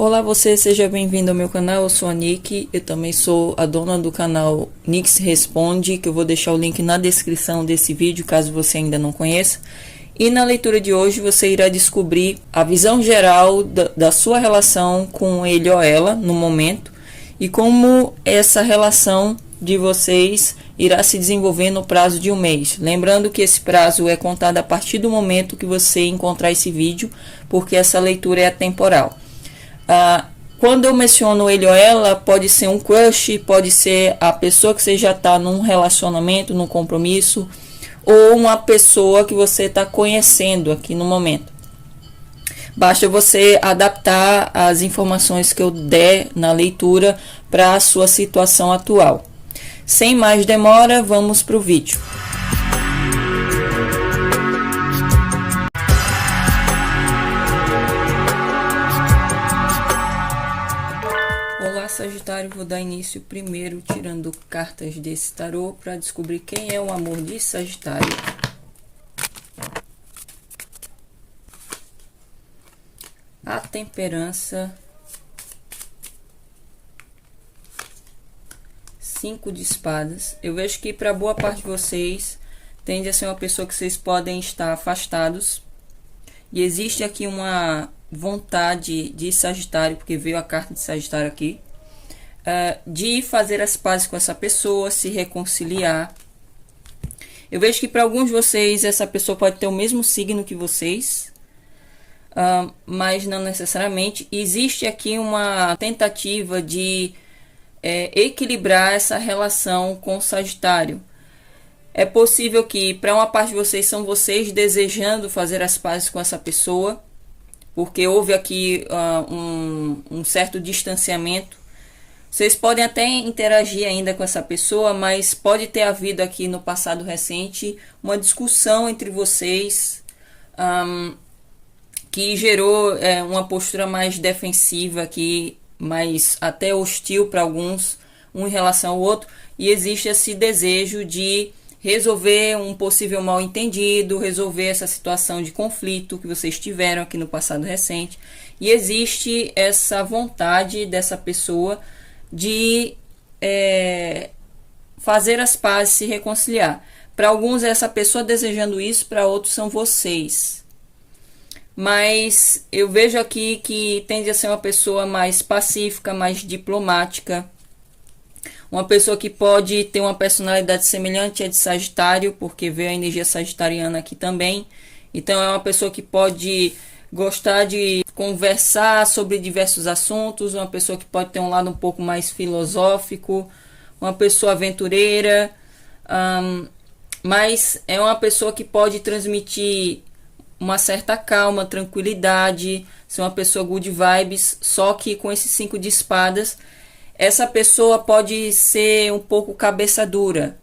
Olá você, seja bem-vindo ao meu canal, eu sou a Nick, eu também sou a dona do canal Nix Responde, que eu vou deixar o link na descrição desse vídeo, caso você ainda não conheça. E na leitura de hoje você irá descobrir a visão geral da sua relação com ele ou ela no momento e como essa relação de vocês irá se desenvolver no prazo de um mês. Lembrando que esse prazo é contado a partir do momento que você encontrar esse vídeo, porque essa leitura é atemporal. Quando eu menciono ele ou ela, pode ser um crush, pode ser a pessoa que você já está num relacionamento, num compromisso, ou uma pessoa que você está conhecendo aqui no momento. Basta você adaptar as informações que eu der na leitura para a sua situação atual. Sem mais demora, vamos para o vídeo. Olá Sagitário, vou dar início primeiro tirando cartas desse tarô para descobrir quem é o amor de Sagitário. A temperança, 5 de espadas. Eu vejo que para boa parte de vocês tende a ser uma pessoa que vocês podem estar afastados. E existe aqui uma vontade de Sagitário, porque veio a carta de Sagitário aqui, de fazer as pazes com essa pessoa, se reconciliar. Eu vejo que para alguns de vocês essa pessoa pode ter o mesmo signo que vocês, mas não necessariamente. Existe aqui uma tentativa de equilibrar essa relação com o Sagitário. É possível que para uma parte de vocês são vocês desejando fazer as pazes com essa pessoa, porque houve aqui um certo distanciamento. Vocês podem até interagir ainda com essa pessoa, mas pode ter havido aqui no passado recente uma discussão entre vocês que gerou uma postura mais defensiva aqui, mais até hostil para alguns, um em relação ao outro, e existe esse desejo de resolver um possível mal-entendido, resolver essa situação de conflito que vocês tiveram aqui no passado recente, e existe essa vontade dessa pessoa de fazer as pazes, se reconciliar. Para alguns é essa pessoa desejando isso, para outros são vocês. Mas eu vejo aqui que tende a ser uma pessoa mais pacífica, mais diplomática. Uma pessoa que pode ter uma personalidade semelhante à de Sagitário, porque veio a energia sagitariana aqui também. Então é uma pessoa que pode gostar de conversar sobre diversos assuntos, uma pessoa que pode ter um lado um pouco mais filosófico, uma pessoa aventureira, mas é uma pessoa que pode transmitir uma certa calma, tranquilidade, ser uma pessoa good vibes, só que com esses 5 de espadas, essa pessoa pode ser um pouco cabeça dura,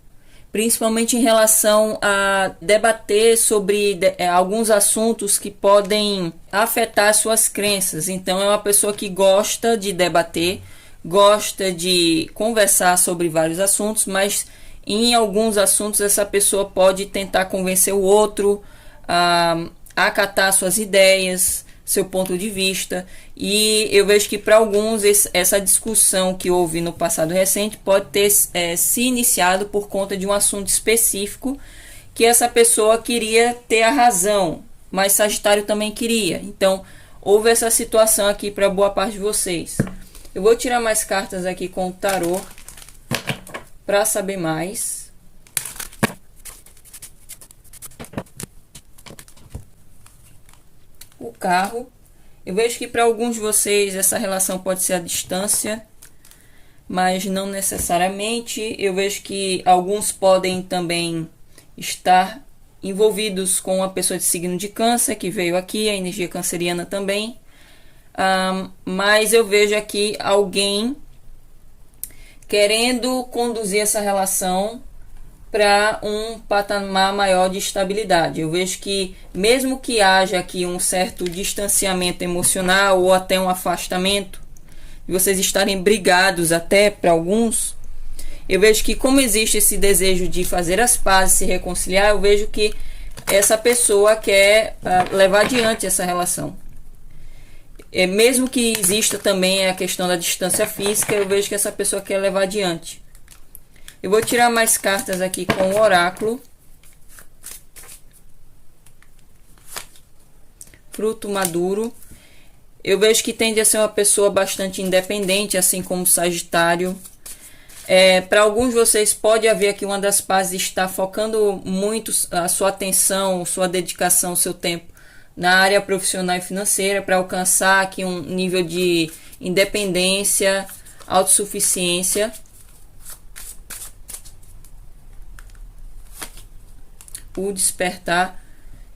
principalmente em relação a debater sobre alguns assuntos que podem afetar suas crenças. Então é uma pessoa que gosta de debater, gosta de conversar sobre vários assuntos, mas em alguns assuntos essa pessoa pode tentar convencer o outro a acatar suas ideias, seu ponto de vista. E eu vejo que para alguns essa discussão que houve no passado recente pode ter se iniciado por conta de um assunto específico que essa pessoa queria ter a razão, mas Sagitário também queria. Então houve essa situação aqui para boa parte de vocês. Eu vou tirar mais cartas aqui com o tarô para saber mais. O carro. Eu vejo que para alguns de vocês essa relação pode ser à distância, mas não necessariamente. Eu vejo que alguns podem também estar envolvidos com uma pessoa de signo de câncer, que veio aqui, a energia canceriana também. Mas eu vejo aqui alguém querendo conduzir essa relação para um patamar maior de estabilidade. Eu vejo que mesmo que haja aqui um certo distanciamento emocional ou até um afastamento, e vocês estarem brigados até para alguns, eu vejo que como existe esse desejo de fazer as pazes, se reconciliar, eu vejo que essa pessoa quer levar adiante essa relação. Mesmo que exista também a questão da distância física, eu vejo que essa pessoa quer levar adiante. Eu vou tirar mais cartas aqui com o oráculo. Fruto maduro. Eu vejo que tende a ser uma pessoa bastante independente, assim como o Sagitário. Para alguns de vocês pode haver aqui uma das fases estar focando muito a sua atenção, sua dedicação, seu tempo na área profissional e financeira para alcançar aqui um nível de independência, autossuficiência. O despertar.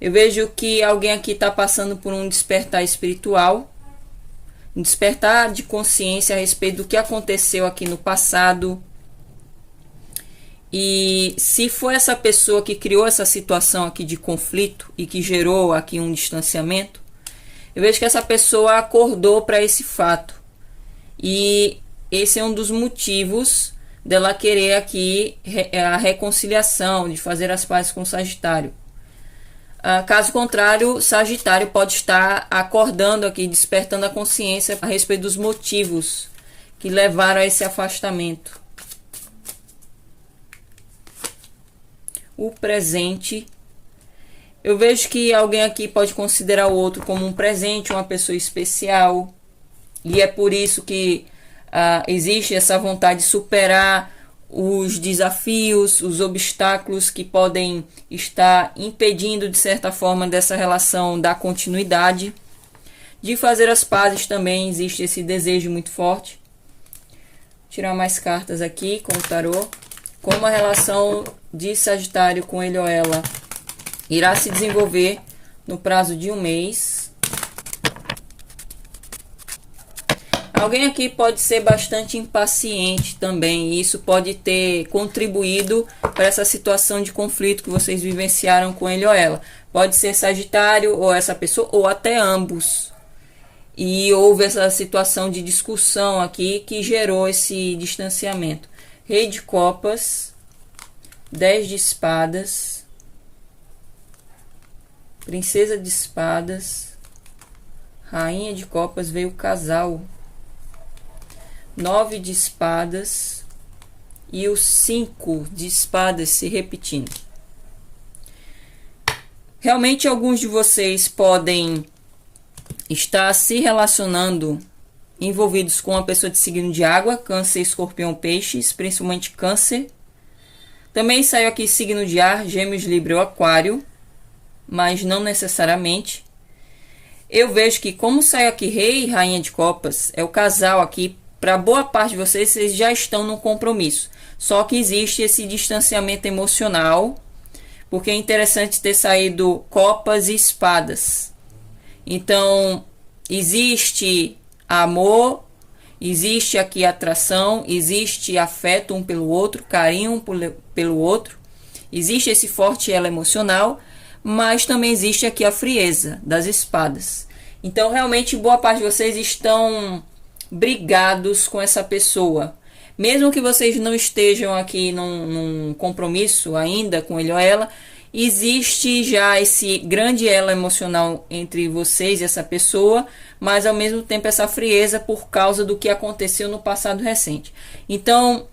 Eu vejo que alguém aqui está passando por um despertar espiritual, um despertar de consciência a respeito do que aconteceu aqui no passado. E se foi essa pessoa que criou essa situação aqui de conflito e que gerou aqui um distanciamento, eu vejo que essa pessoa acordou para esse fato. E esse é um dos motivos dela querer aqui a reconciliação, de fazer as pazes com o Sagitário. Caso contrário, o Sagitário pode estar acordando aqui, despertando a consciência a respeito dos motivos que levaram a esse afastamento. O presente. Eu vejo que alguém aqui pode considerar o outro como um presente, uma pessoa especial. E é por isso que existe essa vontade de superar os desafios, os obstáculos que podem estar impedindo de certa forma dessa relação dar continuidade. De fazer as pazes também existe esse desejo muito forte. Vou tirar mais cartas aqui com o tarô. Como a relação de Sagitário com ele ou ela irá se desenvolver no prazo de um mês. Alguém aqui pode ser bastante impaciente também, e isso pode ter contribuído para essa situação de conflito que vocês vivenciaram com ele ou ela. Pode ser Sagitário ou essa pessoa, ou até ambos. E houve essa situação de discussão aqui que gerou esse distanciamento. Rei de Copas, 10 de Espadas, Princesa de Espadas, Rainha de Copas, veio o casal. 9 de Espadas e o 5 de Espadas se repetindo. Realmente alguns de vocês podem estar se relacionando, envolvidos com uma pessoa de signo de água, Câncer, Escorpião, Peixes, principalmente Câncer. Também saiu aqui signo de ar, Gêmeos, Libra ou Aquário, mas não necessariamente. Eu vejo que como saiu aqui Rei e Rainha de Copas, é o casal aqui. Para boa parte de vocês já estão num compromisso. Só que existe esse distanciamento emocional. Porque é interessante ter saído Copas e Espadas. Então, existe amor, existe aqui atração, existe afeto um pelo outro, carinho pelo outro. Existe esse forte elo emocional, mas também existe aqui a frieza das espadas. Então, realmente, boa parte de vocês estão brigados com essa pessoa. Mesmo que vocês não estejam aqui num compromisso ainda com ele ou ela, existe já esse grande elo emocional entre vocês e essa pessoa, mas ao mesmo tempo essa frieza por causa do que aconteceu no passado recente. Então,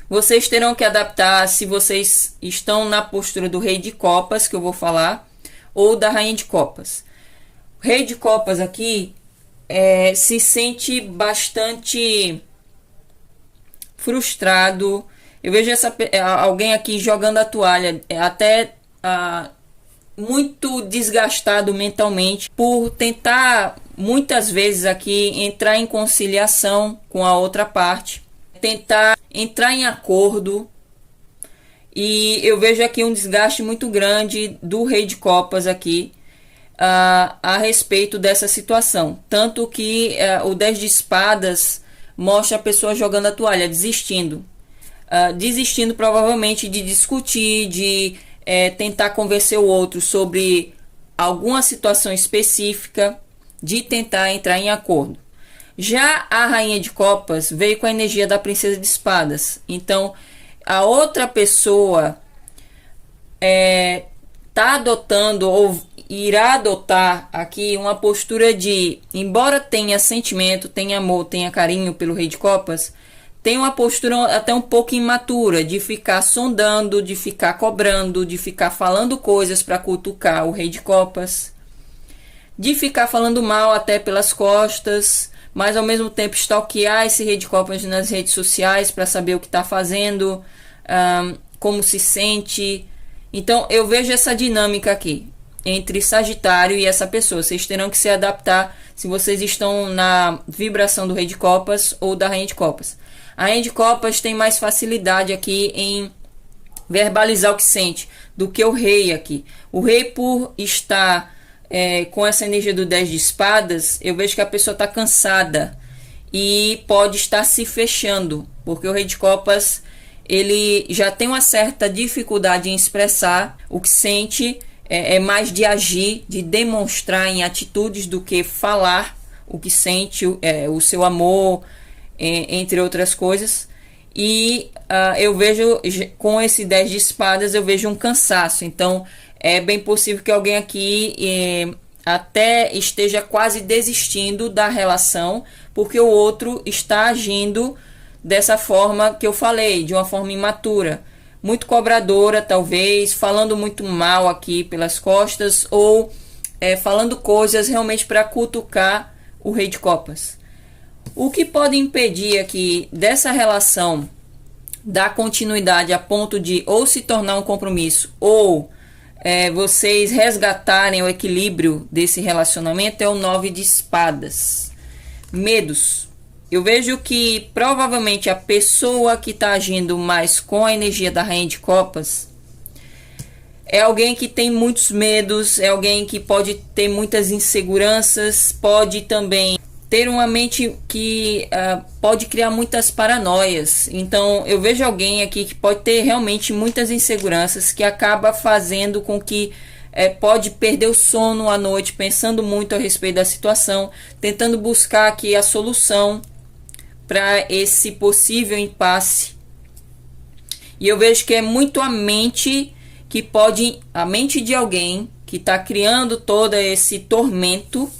vocês terão que adaptar se vocês estão na postura do Rei de Copas, que eu vou falar, ou da Rainha de Copas. O Rei de Copas aqui se sente bastante frustrado. Eu vejo alguém aqui jogando a toalha, até muito desgastado mentalmente por tentar muitas vezes aqui entrar em conciliação com a outra parte, tentar entrar em acordo. E eu vejo aqui um desgaste muito grande do Rei de Copas aqui a respeito dessa situação. Tanto que o 10 de Espadas mostra a pessoa jogando a toalha, desistindo. Desistindo provavelmente de discutir, de tentar convencer o outro sobre alguma situação específica, de tentar entrar em acordo. Já a Rainha de Copas veio com a energia da Princesa de Espadas. Então, a outra pessoa está adotando ou irá adotar aqui uma postura de, embora tenha sentimento, tenha amor, tenha carinho pelo Rei de Copas, tem uma postura até um pouco imatura, de ficar sondando, de ficar cobrando, de ficar falando coisas para cutucar o Rei de Copas, de ficar falando mal até pelas costas, mas ao mesmo tempo stalkear esse Rei de Copas nas redes sociais para saber o que está fazendo, como se sente. Então eu vejo essa dinâmica aqui entre Sagitário e essa pessoa. Vocês terão que se adaptar se vocês estão na vibração do Rei de Copas ou da Rainha de Copas. A Rainha de Copas tem mais facilidade aqui em verbalizar o que sente do que o Rei aqui. O Rei, por estar com essa energia do 10 de espadas, eu vejo que a pessoa está cansada e pode estar se fechando, porque o Rei de Copas ele já tem uma certa dificuldade em expressar o que sente, é mais de agir, de demonstrar em atitudes do que falar o que sente, o seu amor, entre outras coisas. E eu vejo, com esse 10 de espadas, eu vejo um cansaço. Então é bem possível que alguém aqui até esteja quase desistindo da relação, porque o outro está agindo dessa forma que eu falei, de uma forma imatura, muito cobradora talvez, falando muito mal aqui pelas costas, ou falando coisas realmente para cutucar o Rei de Copas. O que pode impedir aqui dessa relação dar continuidade a ponto de ou se tornar um compromisso ou vocês resgatarem o equilíbrio desse relacionamento é o 9 de espadas. Medos. Eu vejo que provavelmente a pessoa que está agindo mais com a energia da Rainha de Copas é alguém que tem muitos medos, é alguém que pode ter muitas inseguranças, pode também ter uma mente que pode criar muitas paranoias. Então eu vejo alguém aqui que pode ter realmente muitas inseguranças, que acaba fazendo com que pode perder o sono à noite, pensando muito a respeito da situação, tentando buscar aqui a solução para esse possível impasse. E eu vejo que é muito a mente que pode, a mente de alguém que está criando todo esse tormento,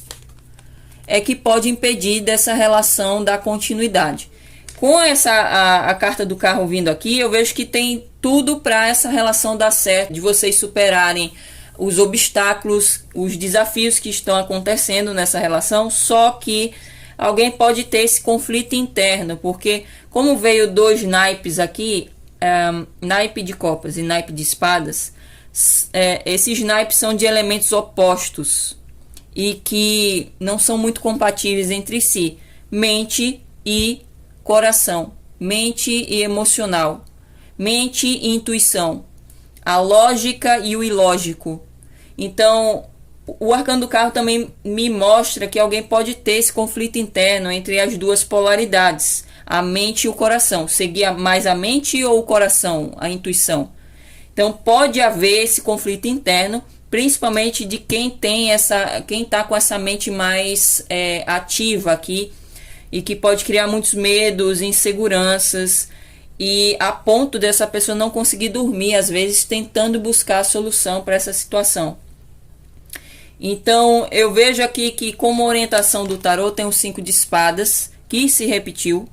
que pode impedir dessa relação da continuidade. Com a carta do carro vindo aqui, eu vejo que tem tudo para essa relação dar certo, de vocês superarem os obstáculos, os desafios que estão acontecendo nessa relação, só que alguém pode ter esse conflito interno, porque como veio 2 naipes aqui, naipe de copas e naipe de espadas, esses naipes são de elementos opostos e que não são muito compatíveis entre si, mente e coração, mente e emocional, mente e intuição, a lógica e o ilógico. Então o arcano do carro também me mostra que alguém pode ter esse conflito interno entre as duas polaridades, a mente e o coração, seguir mais a mente ou o coração, a intuição. Então pode haver esse conflito interno, principalmente de quem está com essa mente mais ativa aqui, e que pode criar muitos medos, inseguranças, e a ponto dessa pessoa não conseguir dormir, às vezes tentando buscar a solução para essa situação. Então eu vejo aqui que, como orientação do tarô, tem o 5 de espadas que se repetiu.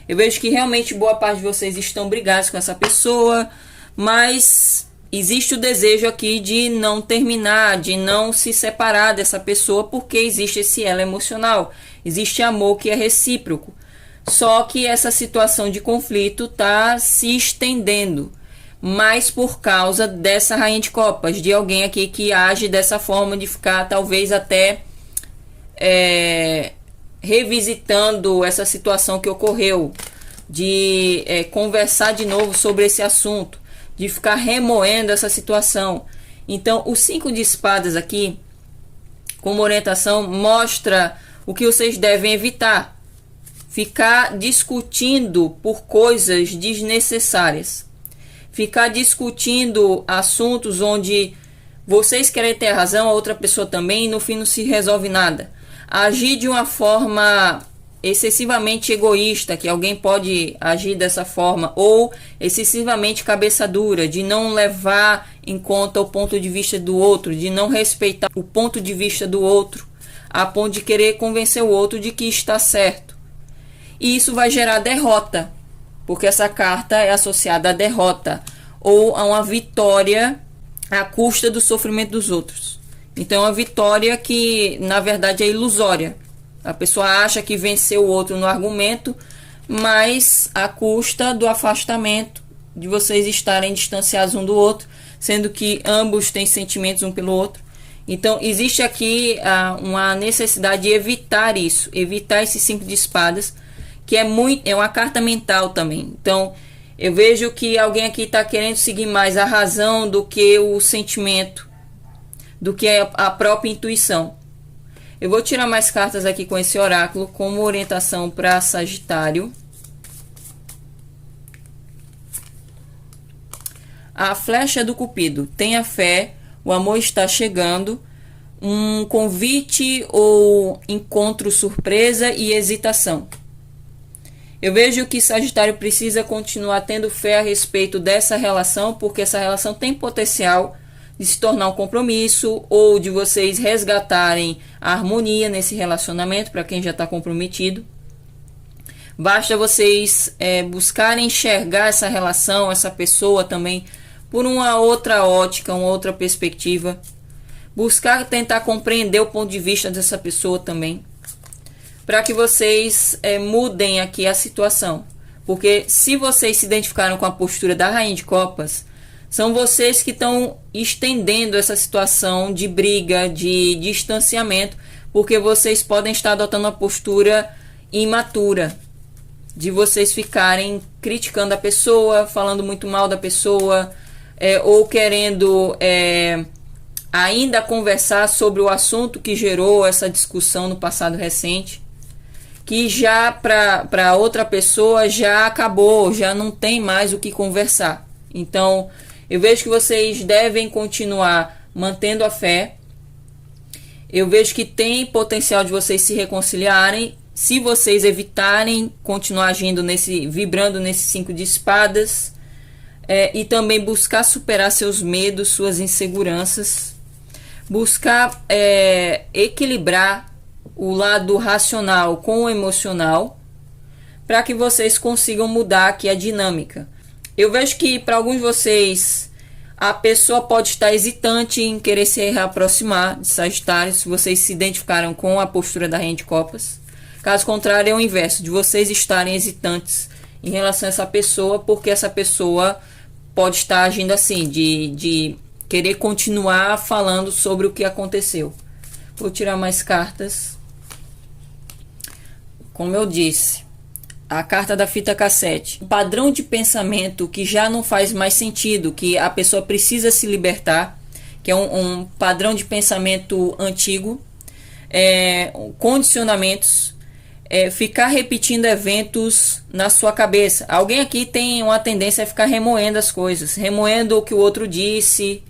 Eu vejo que realmente boa parte de vocês estão brigados com essa pessoa, mas existe o desejo aqui de não terminar, de não se separar dessa pessoa, porque existe esse elo emocional, existe amor que é recíproco. Só que essa situação de conflito está se estendendo, mas por causa dessa Rainha de Copas, de alguém aqui que age dessa forma, de ficar talvez até revisitando essa situação que ocorreu, de conversar de novo sobre esse assunto, de ficar remoendo essa situação. Então o 5 de espadas aqui, como orientação, mostra o que vocês devem evitar: ficar discutindo por coisas desnecessárias, ficar discutindo assuntos onde vocês querem ter razão, a outra pessoa também, e no fim não se resolve nada. Agir de uma forma excessivamente egoísta, que alguém pode agir dessa forma, ou excessivamente cabeça dura, de não levar em conta o ponto de vista do outro, de não respeitar o ponto de vista do outro, a ponto de querer convencer o outro de que está certo. E isso vai gerar derrota, porque essa carta é associada à derrota ou a uma vitória à custa do sofrimento dos outros. Então, é uma vitória que, na verdade, é ilusória. A pessoa acha que venceu o outro no argumento, mas à custa do afastamento, de vocês estarem distanciados um do outro, sendo que ambos têm sentimentos um pelo outro. Então, existe aqui uma necessidade de evitar isso, evitar esse 5 de espadas, que é uma carta mental também. Então, eu vejo que alguém aqui está querendo seguir mais a razão do que o sentimento, do que a própria intuição. Eu vou tirar mais cartas aqui com esse oráculo como orientação para Sagitário. A flecha do Cupido. Tenha fé, o amor está chegando. Um convite ou encontro surpresa e hesitação. Eu vejo que Sagitário precisa continuar tendo fé a respeito dessa relação, porque essa relação tem potencial de se tornar um compromisso ou de vocês resgatarem a harmonia nesse relacionamento para quem já está comprometido. Basta vocês buscarem enxergar essa relação, essa pessoa também por uma outra ótica, uma outra perspectiva. Buscar tentar compreender o ponto de vista dessa pessoa também, para que vocês mudem aqui a situação. Porque se vocês se identificaram com a postura da Rainha de Copas, são vocês que estão estendendo essa situação de briga, de distanciamento, porque vocês podem estar adotando uma postura imatura, de vocês ficarem criticando a pessoa, falando muito mal da pessoa, ou querendo ainda conversar sobre o assunto que gerou essa discussão no passado recente, que já para outra pessoa já acabou, já não tem mais o que conversar. Então, eu vejo que vocês devem continuar mantendo a fé. Eu vejo que tem potencial de vocês se reconciliarem, se vocês evitarem continuar agindo vibrando nesse 5 de espadas, e também buscar superar seus medos, suas inseguranças, buscar equilibrar o lado racional com o emocional, para que vocês consigam mudar aqui a dinâmica. Eu vejo que para alguns de vocês a pessoa pode estar hesitante em querer se reaproximar de Sagitário, se vocês se identificaram com a postura da Rainha de Copas. Caso contrário, é o inverso, de vocês estarem hesitantes em relação a essa pessoa, porque essa pessoa pode estar agindo assim, de querer continuar falando sobre o que aconteceu. Vou tirar mais cartas. Como eu disse, a carta da fita cassete. Um padrão de pensamento que já não faz mais sentido, que a pessoa precisa se libertar, que é um padrão de pensamento antigo, condicionamentos, ficar repetindo eventos na sua cabeça. Alguém aqui tem uma tendência a ficar remoendo as coisas, remoendo o que o outro disse.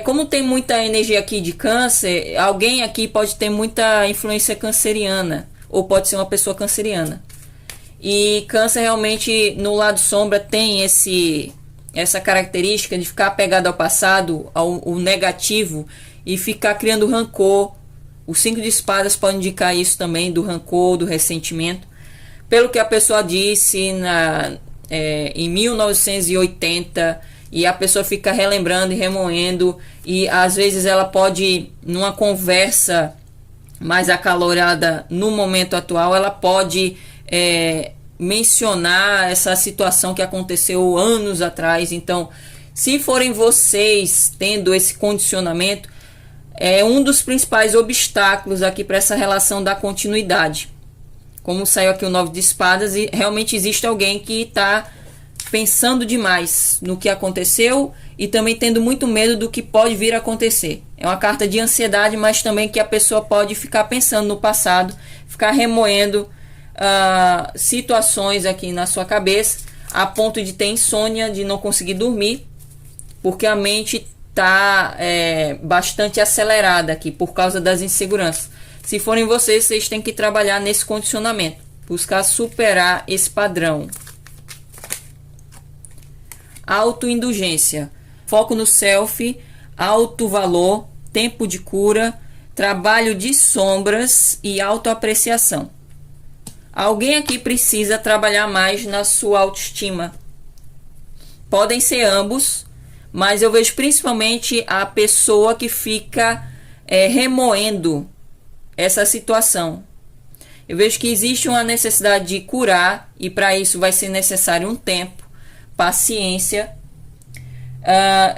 Como tem muita energia aqui de câncer, alguém aqui pode ter muita influência canceriana, ou pode ser uma pessoa canceriana. E câncer realmente no lado sombra tem essa característica de ficar apegado ao passado, ao negativo, e ficar criando rancor. O 5 de espadas pode indicar isso também, do rancor, do ressentimento. Pelo que a pessoa disse em 1980, e a pessoa fica relembrando e remoendo, e às vezes ela pode, numa conversa mais acalorada no momento atual, ela pode mencionar essa situação que aconteceu anos atrás. Então, se forem vocês tendo esse condicionamento, é um dos principais obstáculos aqui para essa relação da continuidade. Como saiu aqui o 9 de espadas, e realmente existe alguém que está pensando demais no que aconteceu e também tendo muito medo do que pode vir a acontecer. É uma carta de ansiedade, mas também que a pessoa pode ficar pensando no passado, ficar remoendo situações aqui na sua cabeça, a ponto de ter insônia, de não conseguir dormir, porque a mente está bastante acelerada aqui por causa das inseguranças. Se forem vocês, vocês têm que trabalhar nesse condicionamento, buscar superar esse padrão. Autoindulgência, foco no self, alto valor, tempo de cura, trabalho de sombras e autoapreciação. Alguém aqui precisa trabalhar mais na sua autoestima. Podem ser ambos, mas eu vejo principalmente a pessoa que fica remoendo essa situação. Eu vejo que existe uma necessidade de curar, e para isso vai ser necessário um tempo, paciência,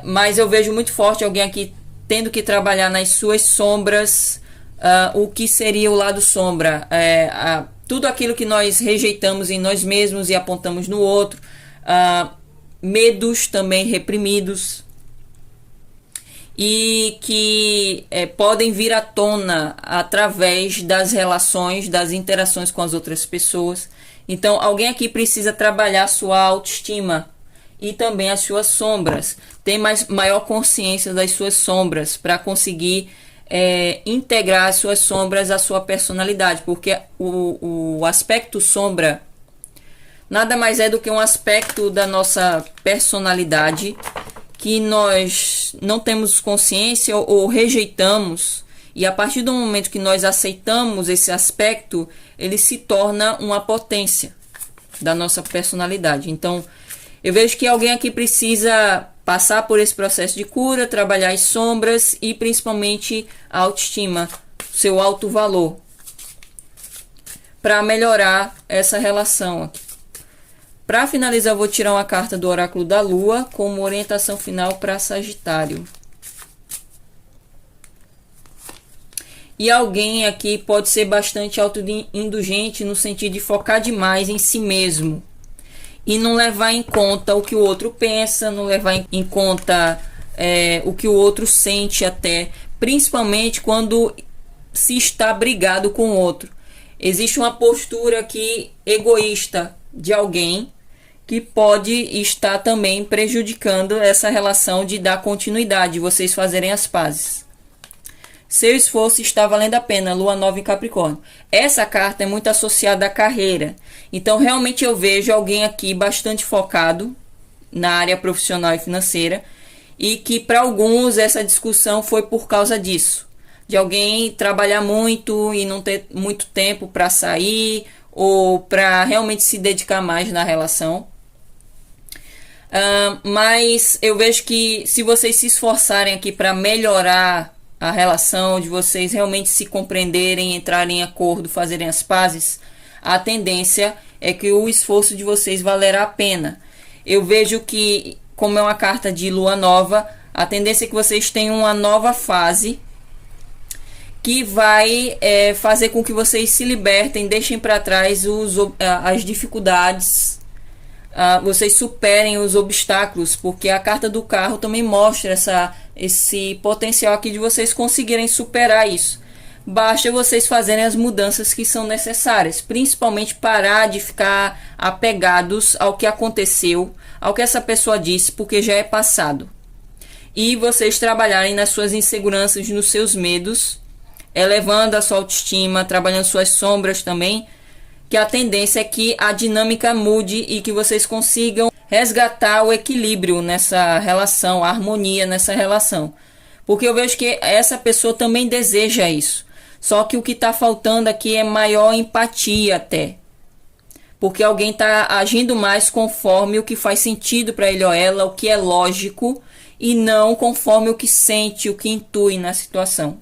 mas eu vejo muito forte alguém aqui tendo que trabalhar nas suas sombras. O que seria o lado sombra? Tudo aquilo que nós rejeitamos em nós mesmos e apontamos no outro, medos também reprimidos, e que podem vir à tona através das relações, das interações com as outras pessoas. Então, alguém aqui precisa trabalhar a sua autoestima e também as suas sombras, ter maior consciência das suas sombras para conseguir integrar as suas sombras à sua personalidade, porque o aspecto sombra nada mais é do que um aspecto da nossa personalidade que nós não temos consciência ou rejeitamos, e a partir do momento que nós aceitamos esse aspecto, ele se torna uma potência da nossa personalidade. Então, eu vejo que alguém aqui precisa passar por esse processo de cura, trabalhar as sombras e principalmente a autoestima, seu alto valor, para melhorar essa relação aqui. Para finalizar, eu vou tirar uma carta do Oráculo da Lua como orientação final para Sagitário. E alguém aqui pode ser bastante autoindulgente no sentido de focar demais em si mesmo e não levar em conta o que o outro pensa, não levar em conta o que o outro sente, até principalmente quando se está brigado com o outro. Existe uma postura aqui egoísta de alguém que pode estar também prejudicando essa relação de dar continuidade, de vocês fazerem as pazes. Seu esforço está valendo a pena, Lua Nova em Capricórnio. Essa carta é muito associada à carreira. Então, realmente eu vejo alguém aqui bastante focado na área profissional e financeira, e que para alguns essa discussão foi por causa disso. De alguém trabalhar muito e não ter muito tempo para sair ou para realmente se dedicar mais na relação. Mas eu vejo que se vocês se esforçarem aqui para melhorar a relação, de vocês realmente se compreenderem, entrarem em acordo, fazerem as pazes, a tendência é que o esforço de vocês valerá a pena. Eu vejo que, como é uma carta de lua nova, a tendência é que vocês tenham uma nova fase que vai fazer com que vocês se libertem, deixem para trás as dificuldades, vocês superem os obstáculos, porque a carta do carro também mostra esse potencial aqui de vocês conseguirem superar isso. Basta vocês fazerem as mudanças que são necessárias, principalmente parar de ficar apegados ao que aconteceu, ao que essa pessoa disse, porque já é passado. E vocês trabalharem nas suas inseguranças, nos seus medos, elevando a sua autoestima, trabalhando suas sombras também, que a tendência é que a dinâmica mude e que vocês consigam resgatar o equilíbrio nessa relação, a harmonia nessa relação. Porque eu vejo que essa pessoa também deseja isso. Só que o que está faltando aqui é maior empatia até. Porque alguém está agindo mais conforme o que faz sentido para ele ou ela, o que é lógico, e não conforme o que sente, o que intui na situação.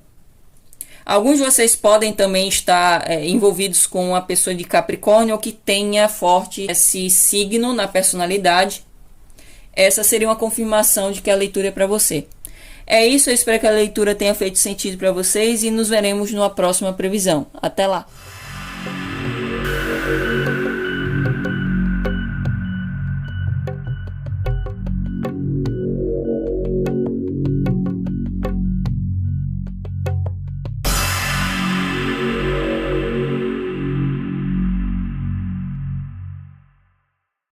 Alguns de vocês podem também estar envolvidos com uma pessoa de Capricórnio ou que tenha forte esse signo na personalidade. Essa seria uma confirmação de que a leitura é para você. É isso, eu espero que a leitura tenha feito sentido para vocês e nos veremos numa próxima previsão. Até lá!